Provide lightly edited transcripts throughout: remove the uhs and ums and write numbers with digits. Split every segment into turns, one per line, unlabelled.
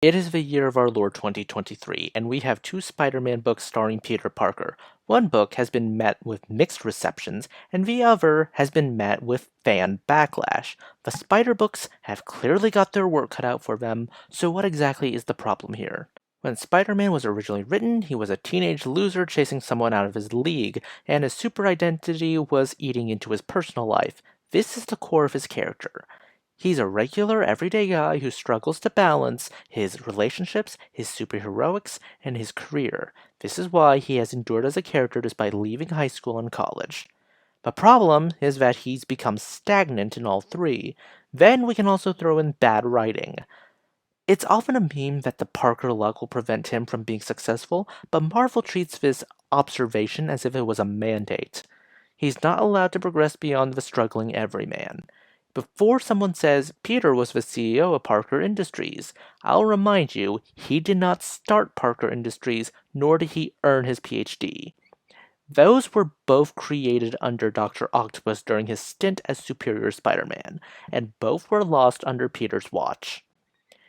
It is the year of our Lord 2023, and we have two Spider-Man books starring Peter Parker. One book has been met with mixed receptions, and the other has been met with fan backlash. The Spider books have clearly got their work cut out for them, so what exactly is the problem here? When Spider-Man was originally written, he was a teenage loser chasing someone out of his league, and his super identity was eating into his personal life. This is the core of his character. He's a regular, everyday guy who struggles to balance his relationships, his superheroics, and his career. This is why he has endured as a character despite leaving high school and college. The problem is that he's become stagnant in all three. Then we can also throw in bad writing. It's often a meme that the Parker luck will prevent him from being successful, but Marvel treats this observation as if it was a mandate. He's not allowed to progress beyond the struggling everyman. Before someone says Peter was the CEO of Parker Industries, I'll remind you, he did not start Parker Industries, nor did he earn his PhD. Those were both created under Dr. Octopus during his stint as Superior Spider-Man, and both were lost under Peter's watch.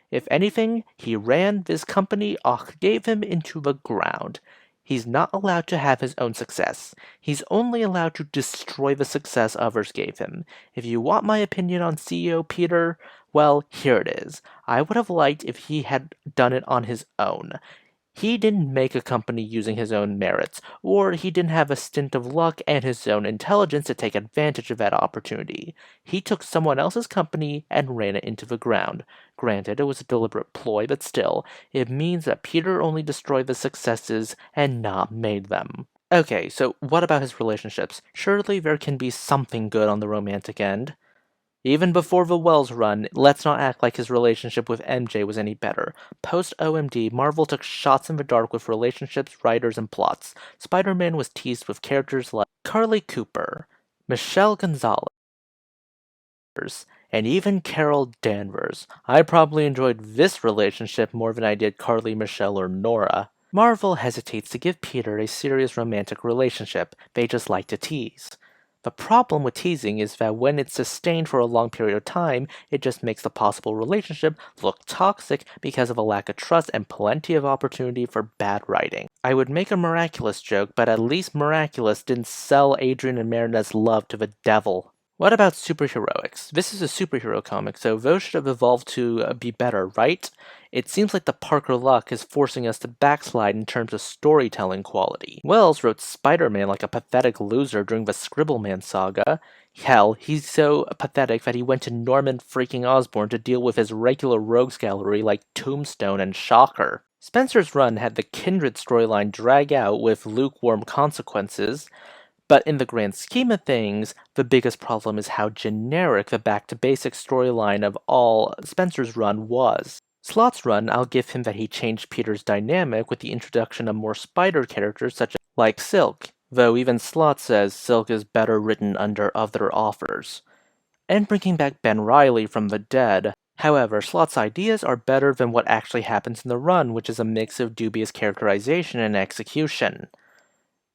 If anything, he ran this company Ock gave him into the ground. He's not allowed to have his own success. He's only allowed to destroy the success others gave him. If you want my opinion on CEO Peter, well, here it is. I would have liked if he had done it on his own. He didn't make a company using his own merits, or he didn't have a stint of luck and his own intelligence to take advantage of that opportunity. He took someone else's company and ran it into the ground. Granted, it was a deliberate ploy, but still, it means that Peter only destroyed the successes and not made them. Okay, so what about his relationships? Surely there can be something good on the romantic end. Even before the Wells run, let's not act like his relationship with MJ was any better. Post OMD, Marvel took shots in the dark with relationships, writers, and plots. Spider-Man was teased with characters like Carly Cooper, Michelle Gonzalez, and even Carol Danvers. I probably enjoyed this relationship more than I did Carly, Michelle, or Nora. Marvel hesitates to give Peter a serious romantic relationship, they just like to tease. The problem with teasing is that when it's sustained for a long period of time, it just makes the possible relationship look toxic because of a lack of trust and plenty of opportunity for bad writing. I would make a Miraculous joke, but at least Miraculous didn't sell Adrian and Marinette's love to the devil. What about superheroics? This is a superhero comic, so those should have evolved to be better, right? It seems like the Parker luck is forcing us to backslide in terms of storytelling quality. Wells wrote Spider-Man like a pathetic loser during the Scribbleman saga. Hell, he's so pathetic that he went to Norman freaking Osborn to deal with his regular rogues gallery like Tombstone and Shocker. Spencer's run had the Kindred storyline drag out with lukewarm consequences, but in the grand scheme of things, the biggest problem is how generic the back-to-basics storyline of all Spencer's run was. Slott's run, I'll give him that he changed Peter's dynamic with the introduction of more spider characters such as like Silk, though even Slott says Silk is better written under other authors. And bringing back Ben Reilly from the dead. However, Slott's ideas are better than what actually happens in the run, which is a mix of dubious characterization and execution.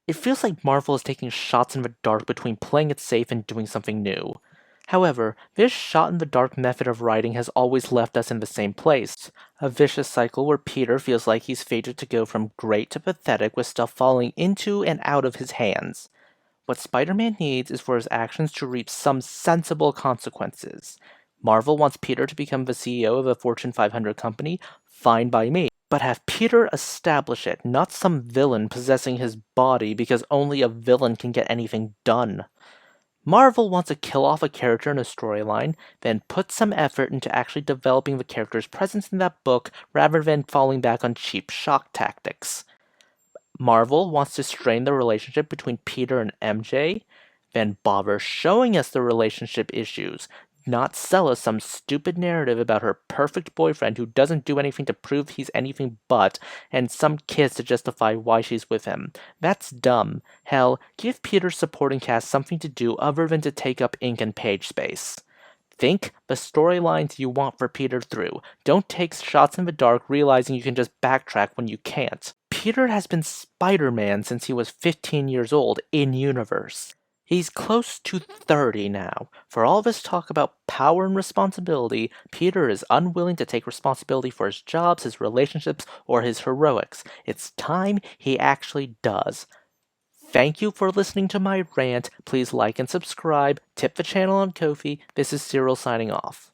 It feels like Marvel is taking shots in the dark between playing it safe and doing something new. However, this shot in the dark method of writing has always left us in the same place, a vicious cycle where Peter feels like he's fated to go from great to pathetic with stuff falling into and out of his hands. What Spider-Man needs is for his actions to reap some sensible consequences. Marvel wants Peter to become the CEO of a Fortune 500 company, fine by me. But have Peter establish it, not some villain possessing his body because only a villain can get anything done. Marvel wants to kill off a character in a storyline, then put some effort into actually developing the character's presence in that book rather than falling back on cheap shock tactics. Marvel wants to strain the relationship between Peter and MJ, then bother showing us the relationship issues, not sell us some stupid narrative about her perfect boyfriend who doesn't do anything to prove he's anything but, and some kiss to justify why she's with him. That's dumb. Hell, give Peter's supporting cast something to do other than to take up ink and page space. Think the storylines you want for Peter through. Don't take shots in the dark realizing you can just backtrack when you can't. Peter has been Spider-Man since he was 15 years old in universe. He's close to 30 now. For all of his talk about power and responsibility, Peter is unwilling to take responsibility for his jobs, his relationships, or his heroics. It's time he actually does. Thank you for listening to my rant. Please like and subscribe. Tip the channel on Ko-fi. This is Cyril signing off.